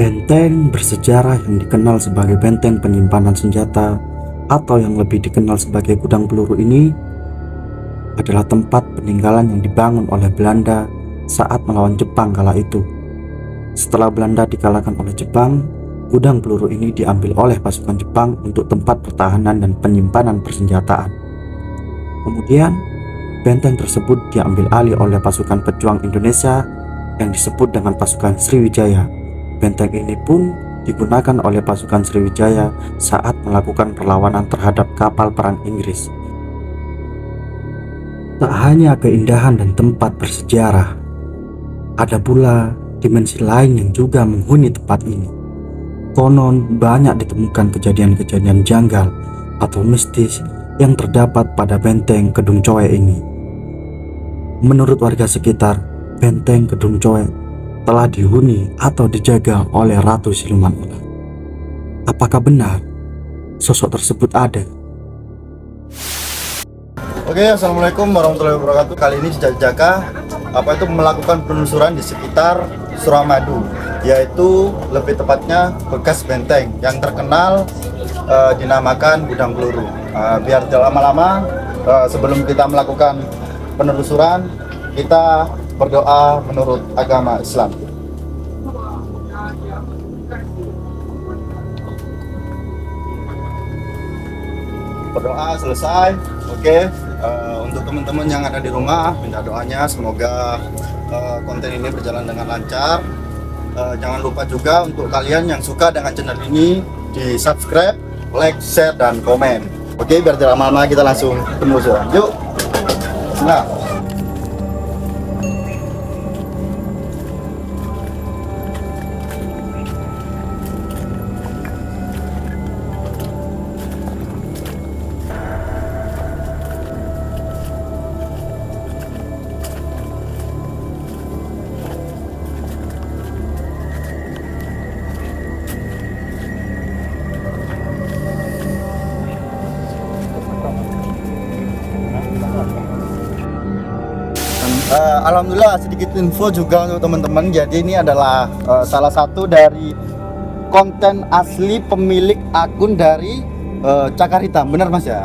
Benteng bersejarah yang dikenal sebagai benteng penyimpanan senjata atau yang lebih dikenal sebagai gudang peluru ini adalah tempat peninggalan yang dibangun oleh Belanda saat melawan Jepang kala itu. Setelah Belanda dikalahkan oleh Jepang, gudang peluru ini diambil oleh pasukan Jepang untuk tempat pertahanan dan penyimpanan persenjataan. Kemudian, benteng tersebut diambil alih oleh pasukan pejuang Indonesia yang disebut dengan pasukan Sriwijaya. Benteng ini pun digunakan oleh pasukan Sriwijaya saat melakukan perlawanan terhadap kapal perang Inggris. Tak hanya keindahan dan tempat bersejarah, ada pula dimensi lain yang juga menghuni tempat ini. Konon banyak ditemukan kejadian-kejadian janggal atau mistis yang terdapat pada benteng Kedung Coek ini. Menurut warga sekitar, benteng Kedung Coek telah dihuni atau dijaga oleh Ratu Siluman Ular. Apakah benar sosok tersebut ada? Oke, assalamualaikum warahmatullahi wabarakatuh. Kali ini Jaka melakukan penelusuran di sekitar Suramadu, yaitu lebih tepatnya bekas benteng yang terkenal dinamakan Gudang Peluru. Biar tidak lama-lama, sebelum kita melakukan penelusuran, kita berdoa menurut agama Islam. Berdoa selesai. Oke, untuk teman-teman yang ada di rumah, minta doanya semoga konten ini berjalan dengan lancar. Jangan lupa juga untuk kalian yang suka dengan channel ini, di subscribe, like, share, dan komen. Oke, biar tidak lama-lama kita langsung penelusuran. Yuk. Nah, alhamdulillah sedikit info juga untuk teman-teman. Jadi ini adalah salah satu dari konten asli pemilik akun dari Cakar Hitam, benar Mas ya?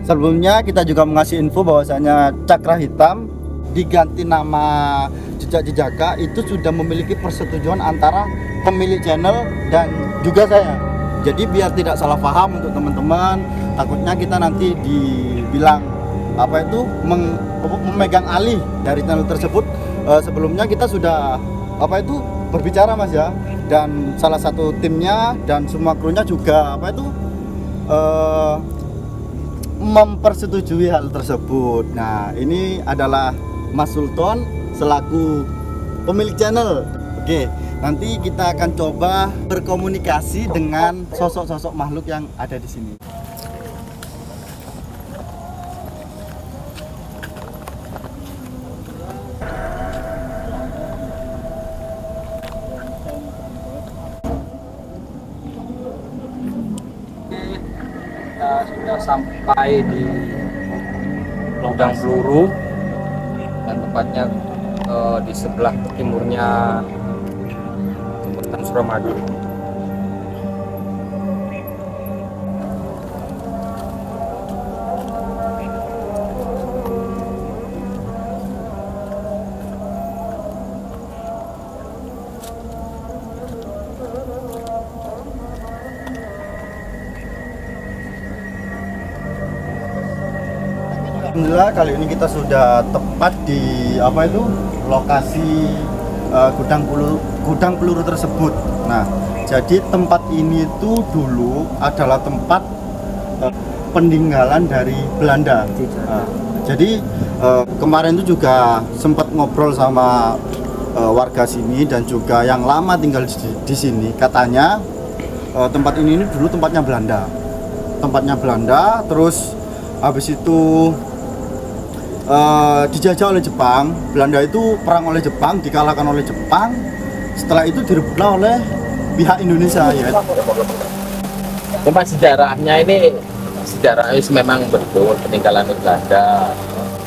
Sebelumnya kita juga mengasih info bahwasanya Cakra Hitam diganti nama Jejaka itu sudah memiliki persetujuan antara pemilik channel dan juga saya. Jadi biar tidak salah paham untuk teman-teman, takutnya kita nanti dibilang memegang alih dari channel tersebut. Sebelumnya kita sudah berbicara Mas ya, dan salah satu timnya dan semua krunya juga mempersetujui hal tersebut. Nah, ini adalah Mas Sultan selaku pemilik channel. Oke, nanti kita akan coba berkomunikasi dengan sosok-sosok makhluk yang ada di sini. Sudah sampai di Gudang Peluru dan tepatnya di sebelah timurnya Kecamatan Suramadu. Alhamdulillah kali ini kita sudah tepat di lokasi gudang peluru tersebut. Nah, jadi tempat ini itu dulu adalah tempat peninggalan dari Belanda. Jadi kemarin itu juga sempat ngobrol sama warga sini dan juga yang lama tinggal di sini. Katanya tempat ini dulu tempatnya Belanda. Terus habis itu dijajah oleh Jepang. Belanda itu perang oleh Jepang, dikalahkan oleh Jepang. Setelah itu direbutlah oleh pihak Indonesia ya. Tempat sejarahnya memang betul peninggalan Belanda.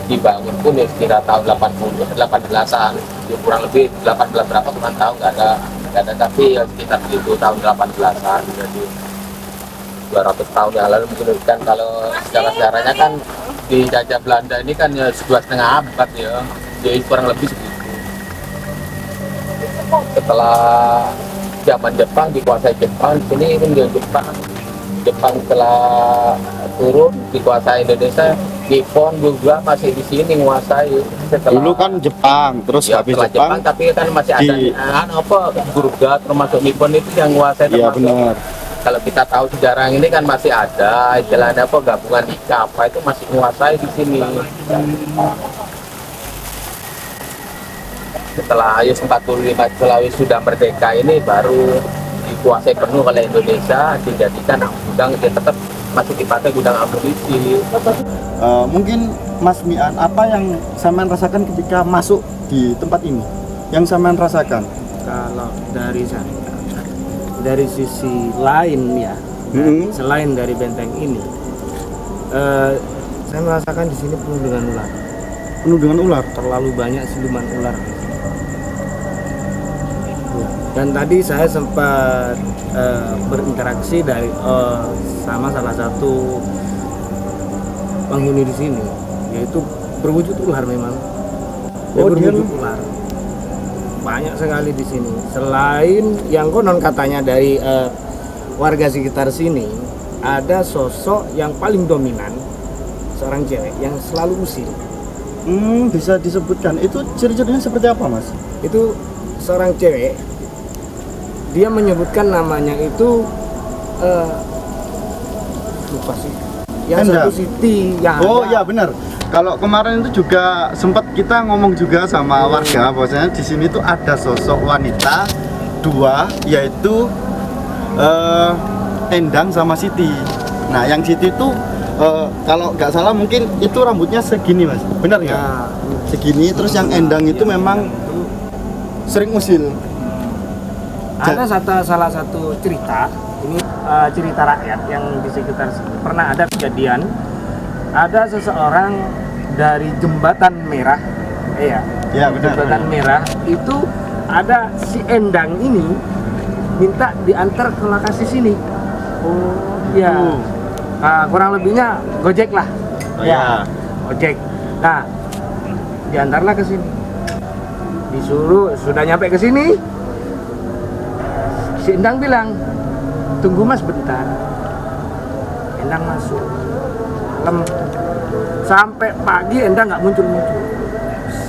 Dibangun pun ya kira tahun 18-an, ya kurang lebih 18 berapa kurang tahu, nggak ada Ada tapi ya sekitar itu tahun 18-an, jadi 200 tahun yang lalu mungkin kan. Kalau sejarah-sejarahnya kan dijajah Belanda ini kan ya 2,5 abad ya, jadi kurang lebih segitu. Setelah zaman Jepang dikuasai Jepang, sini kan dia Jepang setelah turun dikuasai Indonesia, Nippon juga masih di sini menguasai. Dulu kan Jepang, terus ya, habis setelah Jepang, tapi kan masih ada Gurga termasuk Nippon itu yang menguasai. iya termasuk. benar. Kalau kita tahu sejarah ini kan masih ada istilahnya apa, gabungan Ika apa itu masih menguasai di sini. Setelah AYUS 45 Sulawesi sudah merdeka ini baru dikuasai penuh oleh Indonesia, dijadikan gudang, dia tetap masih dipakai gudang amunisi. Mungkin Mas Mian, apa yang sampean rasakan ketika masuk di tempat ini? Yang sampean rasakan? Kalau dari saya, dari sisi lain ya, selain dari benteng ini, saya merasakan di sini penuh dengan ular. Penuh dengan ular. Terlalu banyak siluman ular. Dan tadi saya sempat berinteraksi sama salah satu penghuni di sini, yaitu berwujud ular memang. Dia berwujud ular. Banyak sekali di sini. Selain yang konon katanya dari warga sekitar sini, ada sosok yang paling dominan, seorang cewek yang selalu usil. Bisa disebutkan itu ciri-cirinya seperti apa, Mas? Itu seorang cewek, dia menyebutkan namanya itu lupa sih. Yang satu Siti yang oh iya benar. Kalau kemarin itu juga sempat kita ngomong juga sama warga, bahwasanya di sini tuh ada sosok wanita dua, yaitu Endang sama Siti. Nah, yang Siti itu kalau nggak salah mungkin itu rambutnya segini, Mas. Benar nggak? ya, Segini. Terus yang Endang itu memang sering usil. ada salah satu cerita, ini cerita rakyat yang di sekitar sini. Pernah ada kejadian, ada seseorang dari Jembatan Merah, Ya benar. Jembatan Merah itu ada si Endang ini minta diantar ke lokasi sini. Ya, kurang lebihnya Gojek lah. Ya. Ojek. Nah, diantarlah ke sini. Disuruh, sudah nyampe ke sini, si Endang bilang, tunggu mas bentar. Endang masuk. Malam sampai pagi Endang nggak muncul-muncul.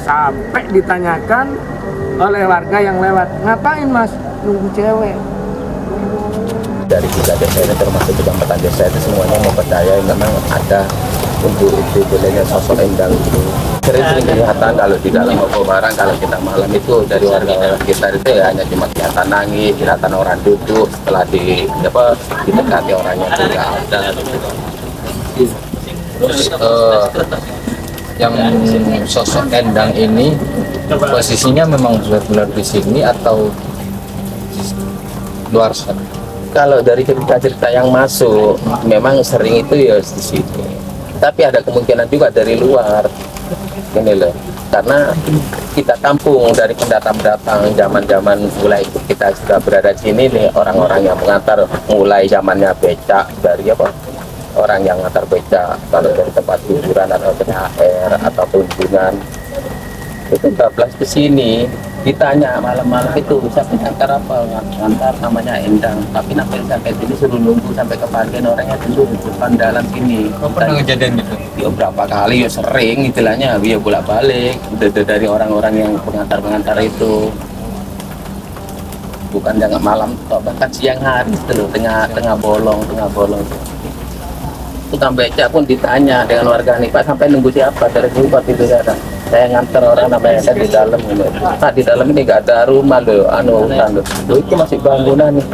Sampai ditanyakan oleh warga yang lewat, ngapain mas? Nunggu cewek. Dari tiga desa ini termasuk kecamatan desa itu semuanya mempercayai memang ada untuk itu bolehnya sosok Endang itu. Sering kelihatan kalau di dalam barang, kalau kita malam itu dari warga sekitar itu ya hanya cuma kelihatan nangis, kelihatan orang duduk, setelah didekati orangnya itu nggak ada. Terus yang sosok Endang ini posisinya memang benar-benar di sini atau luar sana? Kalau dari cerita-cerita yang masuk memang sering itu ya di sini. Tapi ada kemungkinan juga dari luar. Ini loh, karena kita tampung dari pendatang-pendatang zaman-zaman mulai kita sudah berada di sini nih, orang-orang yang mengantar mulai zamannya becak, dari apa orang yang mengantar becak kalau dari tempat hiburan atau THR atau kunjungan itu bablas ke sini, ditanya malam-malam itu siapa yang antar apa, antar namanya Endang, tapi sampai sini suruh nunggu sampai ke Panten, orangnya dulu di depan dalam sini. Pernah kejadian gitu? Ya berapa kali ya sering istilahnya, ya bolak-balik dari orang-orang yang pengantar-pengantar itu, bukan jangan malam, bahkan siang hari itu loh, tengah bolong. Tukang becak pun ditanya dengan warga nih, Pak sampai nunggu siapa dari tempat itu ya, saya nganter orang namanya ada di dalam gitu. Nah di dalam ini nggak ada rumah loh, itu masih bangunan nih.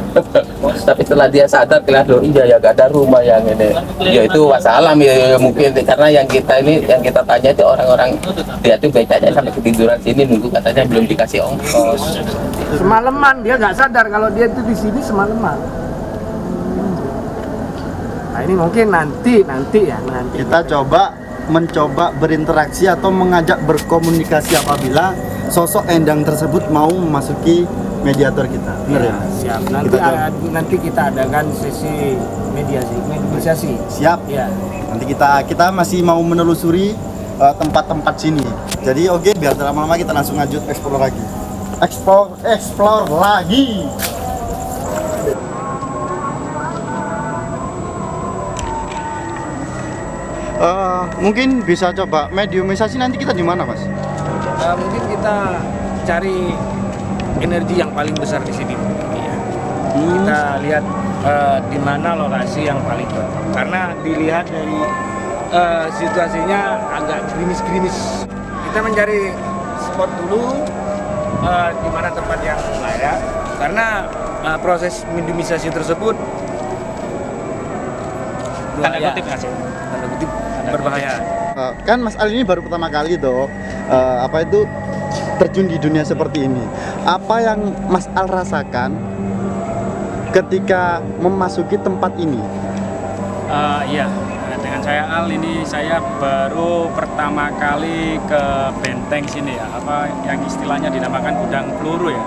Tapi setelah dia sadar kelihatan iya ya nggak ada rumah yang ini, ya itu wassalam ya mungkin karena yang kita tanya itu orang-orang dia tuh becaknya sampai ketiduran sini nunggu, katanya belum dikasih ongkos. Semalaman dia nggak sadar kalau dia itu di sini semalaman. Nah ini mungkin nanti Kita mencoba berinteraksi atau mengajak berkomunikasi apabila sosok Endang tersebut mau memasuki mediator kita. Benar ya? Siap. Nanti Kita coba. nanti kita adakan sesi mediasi. Siap. Ya. Nanti kita masih mau menelusuri tempat-tempat sini. Jadi oke, biar tidak lama-lama kita langsung lanjut explore lagi. Explore lagi. Mungkin bisa coba mediumisasi nanti kita di mana, Mas? Mungkin kita cari energi yang paling besar di sini. Iya. Kita lihat di mana lokasi yang paling cocok. Karena dilihat dari situasinya agak gerimis-gerimis. Kita mencari spot dulu di mana tempat yang layak. Karena proses mediumisasi tersebut Tanda kutip nggak sih? tanda kutip berbahaya. Kan Mas Al ini baru pertama kali toh terjun di dunia seperti ini. Apa yang Mas Al rasakan ketika memasuki tempat ini? Iya, dengan saya Al ini saya baru pertama kali ke benteng sini ya, apa yang istilahnya dinamakan gudang peluru ya.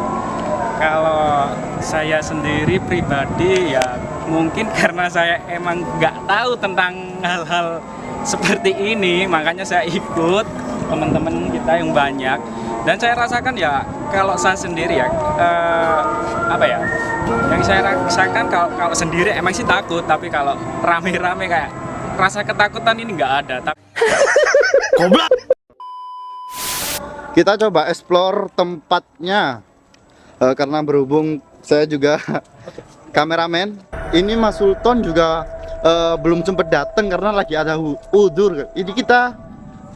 Kalau saya sendiri pribadi ya mungkin karena saya emang nggak tahu tentang hal-hal seperti ini, makanya saya ikut teman-teman kita yang banyak. Dan saya rasakan ya kalau saya sendiri ya apa ya, yang saya rasakan kalau sendiri emang sih takut, tapi kalau rame-rame kayak rasa ketakutan ini nggak ada. Kita coba explore tempatnya. Karena berhubung saya juga kameramen, ini Mas Sultan juga belum sempat datang karena lagi ada udur. Ini kita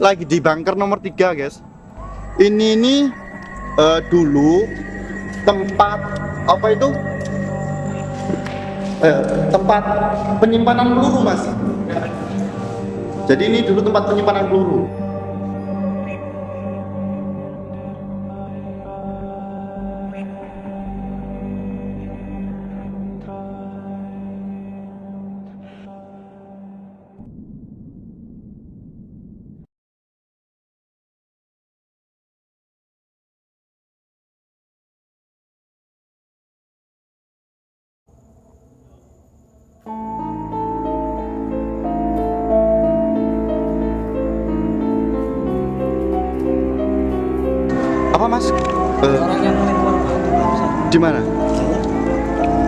lagi di bunker nomor 3, guys. Ini dulu tempat apa itu? Tempat penyimpanan peluru, Mas. Jadi ini dulu tempat penyimpanan peluru. Apa, Mas? Di mana?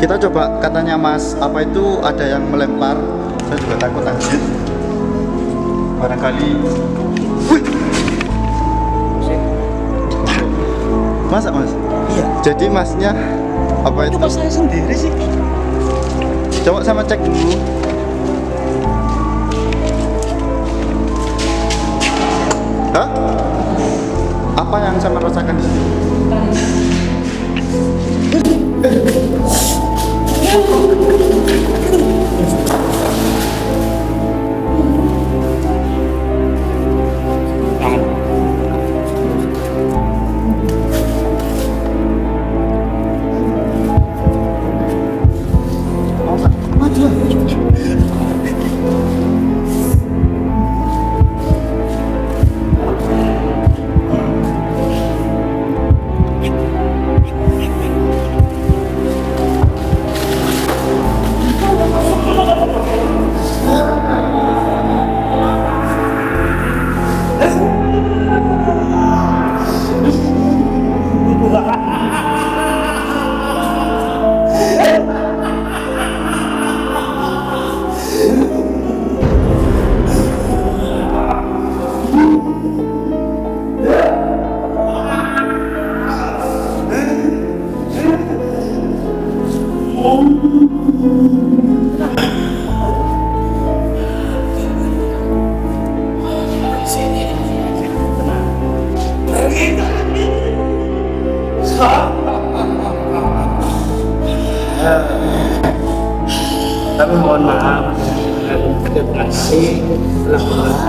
Kita coba, katanya Mas, apa itu ada yang melempar. Saya juga takut anjir. Barangkali. Wih. Masa, Mas? Iya. Jadi Masnya apa itu? Cuma saya sendiri sih. Coba sama cek dulu. Hah? Apa yang sama rasakan di sini? Tapi mohon maaf, interpretasi tenang.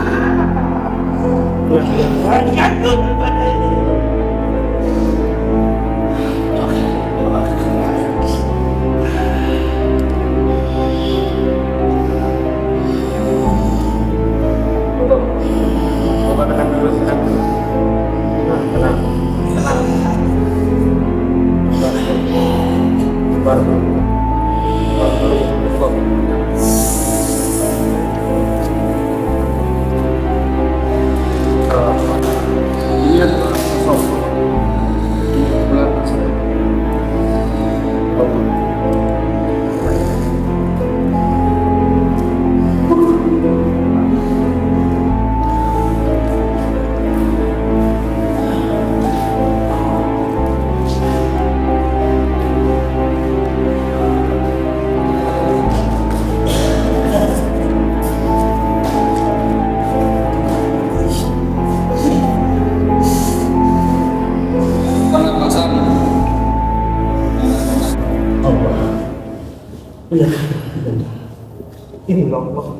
Ini loh.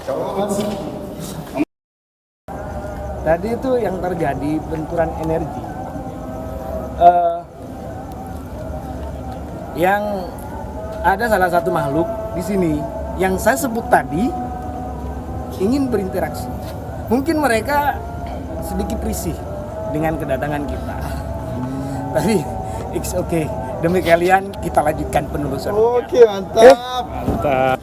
Coba Mas. Tadi itu yang terjadi benturan energi. Yang ada salah satu makhluk di sini yang saya sebut tadi ingin berinteraksi. Mungkin mereka sedikit risih dengan kedatangan kita. Tapi it's okay. Demi kalian kita lanjutkan penelusuran. Oke, mantap. Mantap.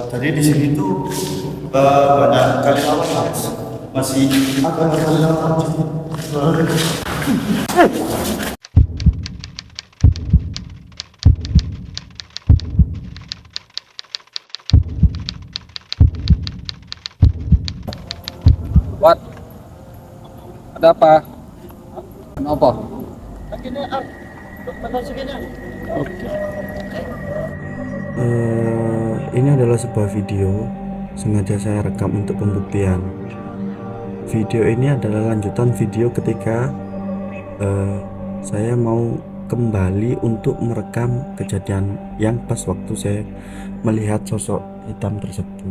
Tadi di sini tuh banyak kali lawan Mas. Masih ada kali lawan. What? Ada apa? Kenapa? Ini adalah sebuah video sengaja saya rekam untuk pembuktian. Video ini adalah lanjutan video ketika saya mau kembali untuk merekam kejadian yang pas waktu saya melihat sosok hitam tersebut.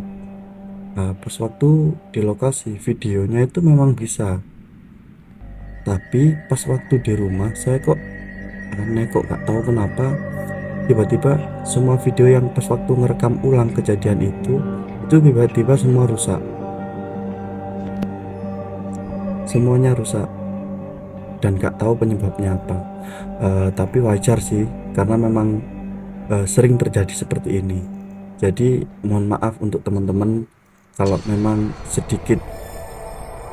Pas waktu di lokasi videonya itu memang bisa, tapi pas waktu di rumah saya kok aneh, kok gak tahu kenapa tiba-tiba semua video yang pas waktu ngerekam ulang kejadian itu tiba-tiba semua rusak, semuanya rusak dan gak tahu penyebabnya apa. Tapi wajar sih karena memang sering terjadi seperti ini. Jadi mohon maaf untuk teman-teman kalau memang sedikit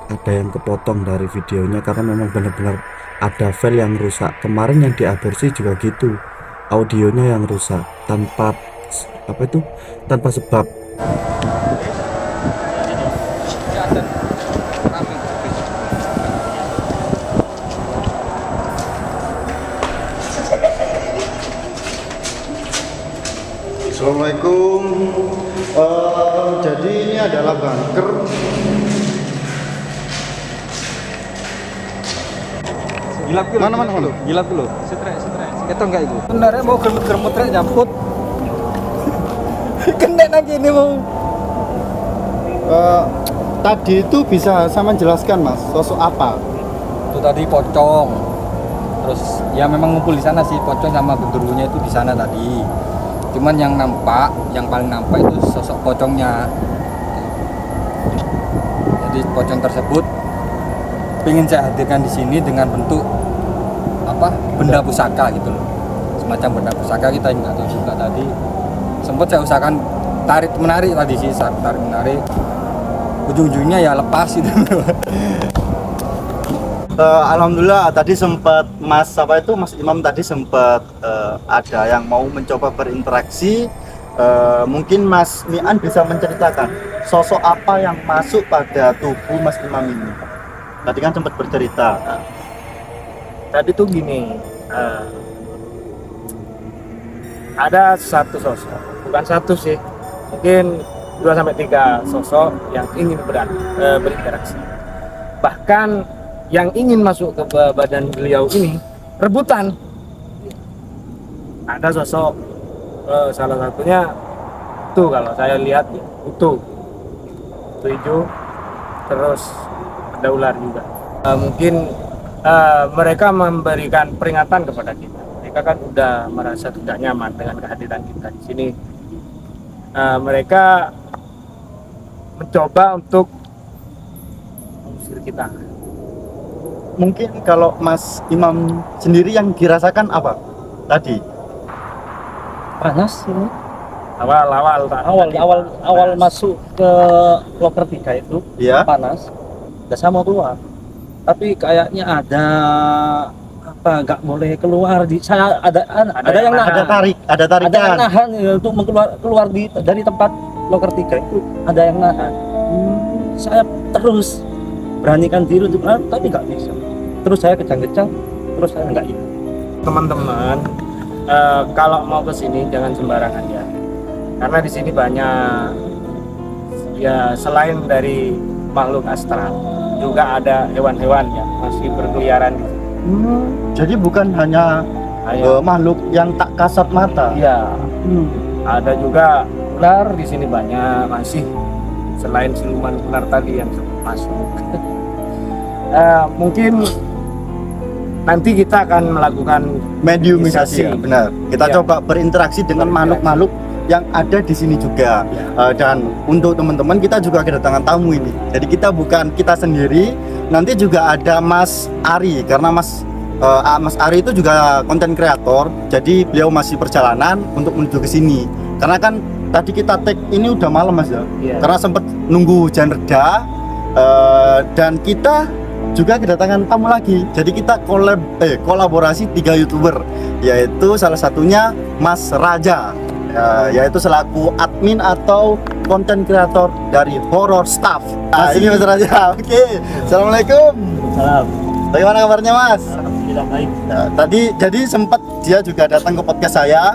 ada yang kepotong dari videonya, karena memang benar-benar ada file yang rusak. Kemarin yang diaborsi juga gitu, audionya yang rusak tanpa tanpa sebab. Assalamualaikum. Jadi ini adalah bunker. Gilap dulu. Mana dulu? Gilap dulu. Stres. Itu enggak itu. Sebenarnya mau germut trek nyangkut. Kena lagi ini mau. Tadi itu bisa sama jelaskan Mas, sosok apa? Itu tadi pocong. Terus ya memang ngumpul di sana sih, pocong sama genderuwonya itu di sana tadi. Cuman yang paling nampak itu sosok pocongnya. Jadi pocong tersebut ingin saya hadirkan di sini dengan bentuk benda pusaka gitu loh, semacam benda pusaka. Kita nggak tahu juga tadi. Sempat saya usahakan tarik menarik tadi sih, tarik menarik. Ujung-ujungnya ya lepas gitu. Alhamdulillah tadi sempat Mas Imam tadi sempat ada yang mau mencoba berinteraksi. Mungkin Mas Mian bisa menceritakan sosok apa yang masuk pada tubuh Mas Imam ini. Tadi kan sempat bercerita. Tadi tuh gini, ada satu sosok, bukan satu sih, mungkin 2-3 sosok yang ingin berinteraksi. Bahkan yang ingin masuk ke badan beliau ini rebutan. Ada sosok salah satunya tuh, kalau saya lihat itu hijau, terus ada ular juga. Mungkin mereka memberikan peringatan kepada kita. Mereka kan udah merasa tidak nyaman dengan kehadiran kita di sini. Mereka mencoba untuk mengusir kita. Mungkin kalau Mas Imam sendiri yang dirasakan apa tadi? Panas ini. Awal masuk ke loker 3 itu Ya. Panas. Udah sama keluar. Tapi kayaknya ada kenapa nggak boleh keluar saya ada yang nahan. Ada Ada yang tarikan. nahan untuk keluar dari tempat loker 3 itu ada yang nahan. Saya terus beranikan diri untuk tapi nggak bisa. Terus saya kejang-kejang, terus saya nggak ikut. Teman-teman, kalau mau ke sini jangan sembarangan ya, karena di sini banyak ya, selain dari makhluk astral juga ada hewan-hewan yang masih berkeliaran di sini. Jadi bukan hanya makhluk yang tak kasat mata. Iya. Ada juga ular di sini banyak masih, selain siluman ular tadi yang masuk. Mungkin nanti kita akan melakukan Mediumisasi, ya, benar. Kita Iya. coba berinteraksi dengan makhluk-makhluk yang ada di sini juga. Dan untuk teman-teman kita juga kedatangan tamu ini. Jadi kita bukan kita sendiri, nanti juga ada Mas Ari, karena Mas Ari itu juga konten kreator. Jadi beliau masih perjalanan untuk menuju ke sini. Karena kan tadi kita take ini udah malam Mas ya. Iya. Karena sempat nunggu hujan reda, dan kita juga kedatangan tamu lagi. Jadi kita kolaborasi 3 YouTuber, yaitu salah satunya Mas Raja, yaitu selaku admin atau konten kreator dari Horror Stuff. Ini Mas Raja. Oke. Assalamualaikum. Salam. Bagaimana kabarnya Mas? Alhamdulillah baik. Tadi jadi sempat dia juga datang ke podcast saya,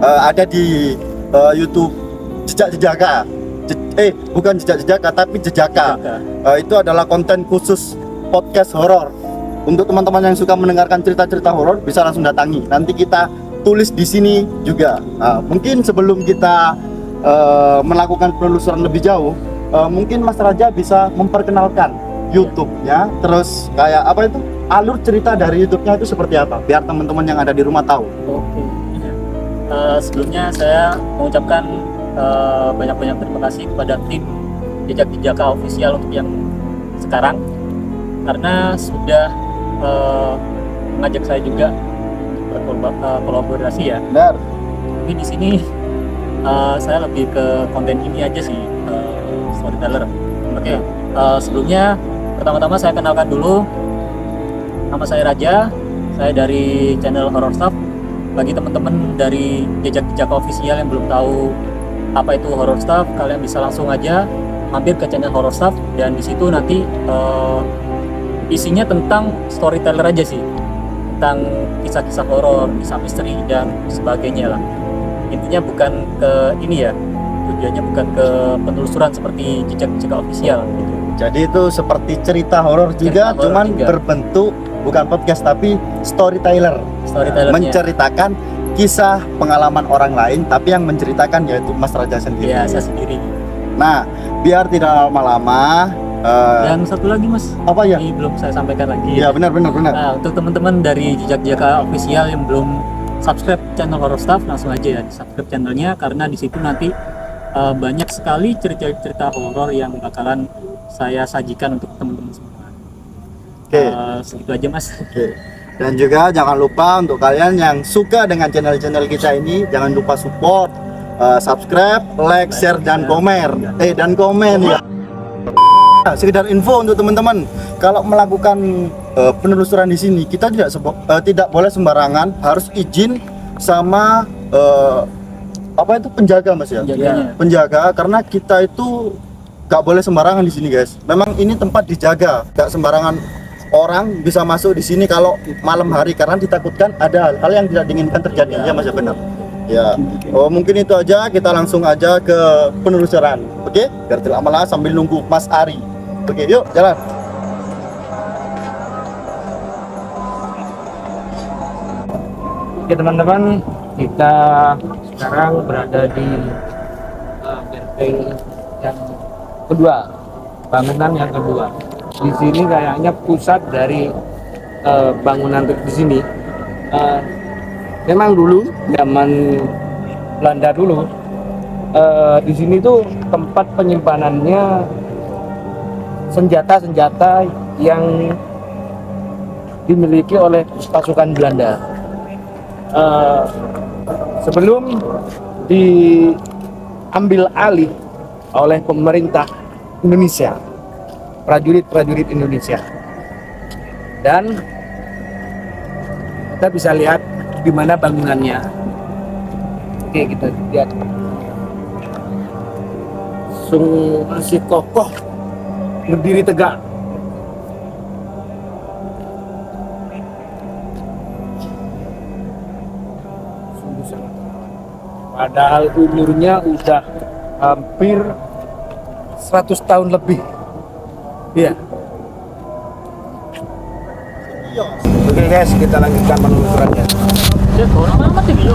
ada di YouTube Jejak Jejaka. Bukan Jejak Jejaka tapi Jejaka. Itu adalah konten khusus podcast horor. Untuk teman-teman yang suka mendengarkan cerita-cerita horor bisa langsung datangi. Nanti kita tulis di sini juga. Mungkin sebelum kita melakukan penelusuran lebih jauh, mungkin Mas Raja bisa memperkenalkan YouTube-nya, terus kayak apa itu alur cerita dari YouTube-nya itu seperti apa, biar teman-teman yang ada di rumah tahu. Oke. Sebelumnya saya mengucapkan banyak-banyak terima kasih kepada tim Jejak Jejaka Official untuk yang sekarang, karena sudah mengajak saya juga berkolaborasi ya. Benar. Tapi di sini saya lebih ke konten ini aja sih, storyteller. Oke. Sebelumnya pertama-tama saya kenalkan dulu, nama saya Raja, saya dari channel Horror Stuff. Bagi teman-teman dari Jejak Jejaka Official yang belum tahu apa itu Horror Stuff, kalian bisa langsung aja mampir ke channel Horror Stuff, dan di situ nanti isinya tentang storyteller aja sih, tentang kisah-kisah horor, kisah misteri dan sebagainya lah. Intinya bukan ke ini ya, tujuannya bukan ke penelusuran seperti Jejak Jejaka Official gitu. Jadi itu seperti cerita horor juga, Cerita horor cuman juga. berbentuk bukan podcast tapi storyteller. Storytellernya. Menceritakan kisah pengalaman orang lain, tapi yang menceritakan yaitu Mas Raja sendiri. Ya, saya sendiri. Nah, biar tidak lama-lama, Dan satu lagi Mas, apa ya? ini belum saya sampaikan lagi. Ya benar. Nah, untuk teman-teman dari Jejak Jejaka Official yang belum subscribe channel Horror Stuff, langsung aja ya subscribe channelnya, karena di situ nanti banyak sekali cerita-cerita horor yang bakalan saya sajikan untuk teman-teman semua. Oke. Segitu aja Mas. Oke. Dan juga jangan lupa untuk kalian yang suka dengan channel-channel kita ini, jangan lupa support, subscribe, like, share, dan komen. Ya. Sekedar info untuk teman-teman, kalau melakukan penelusuran di sini, kita tidak boleh sembarangan, harus izin sama penjaga Mas ya. Penjaganya. Penjaga, karena kita itu gak boleh sembarangan di sini guys. Memang ini tempat dijaga, gak sembarangan orang bisa masuk di sini kalau malam hari, karena ditakutkan ada hal-hal yang tidak diinginkan terjadi. Ya Mas ya, benar. Ya. Mungkin itu aja, kita langsung aja ke penelusuran. Oke? Biar tidak lama sambil nunggu Mas Ari. Oke, yuk jalan. Oke teman-teman, kita sekarang berada di benteng yang kedua, bangunan yang kedua. Di sini kayaknya pusat dari bangunan di sini. Memang dulu zaman Belanda dulu, di sini tuh tempat penyimpanannya senjata-senjata yang dimiliki oleh pasukan Belanda. Sebelum diambil alih oleh pemerintah Indonesia, prajurit-prajurit Indonesia, dan kita bisa lihat di mana bangunannya. Oke, kita lihat. Masih kokoh, berdiri tegak. Sungguh sangat. Padahal umurnya udah hampir 100 tahun lebih. Iya. Oke guys, kita lanjutkan penelusurannya. Ya, orang amat ya, gitu.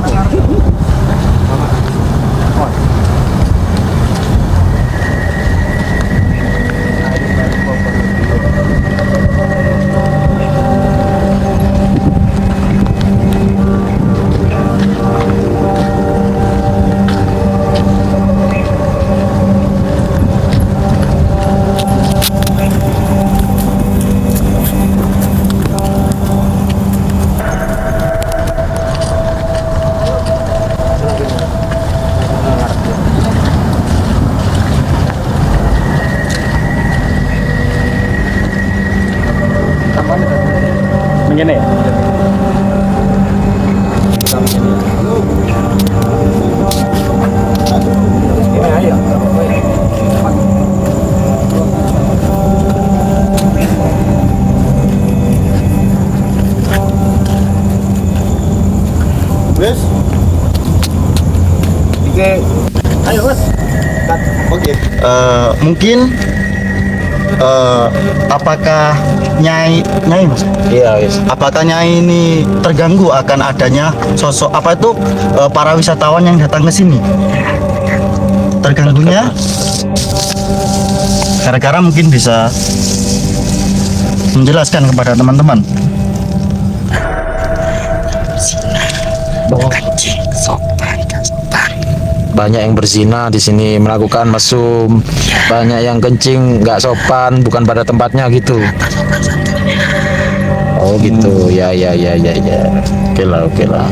Begini ya. Ini ayo. Wes, Oke. Ayo, Mas. oke. Mungkin apakah Nyai Mas? Iya, wis. Apakah Nyai ini terganggu akan adanya sosok apa itu para wisatawan yang datang ke sini? Terganggunya? Gara-gara mungkin bisa menjelaskan kepada teman-teman. Banyak yang berzina di sini, melakukan mesum, banyak yang kencing nggak sopan, bukan pada tempatnya gitu. Oh gitu, ya. Oke lah.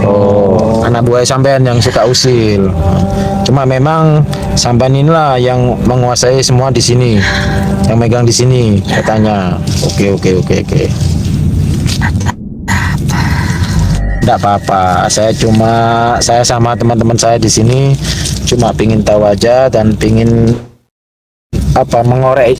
Oh, anak buah sampean yang suka usil. Cuma memang sampean inilah yang menguasai semua di sini, yang megang di sini katanya. Oke. Tidak apa-apa, saya sama teman-teman saya di sini cuma pingin tahu aja dan pingin mengorek.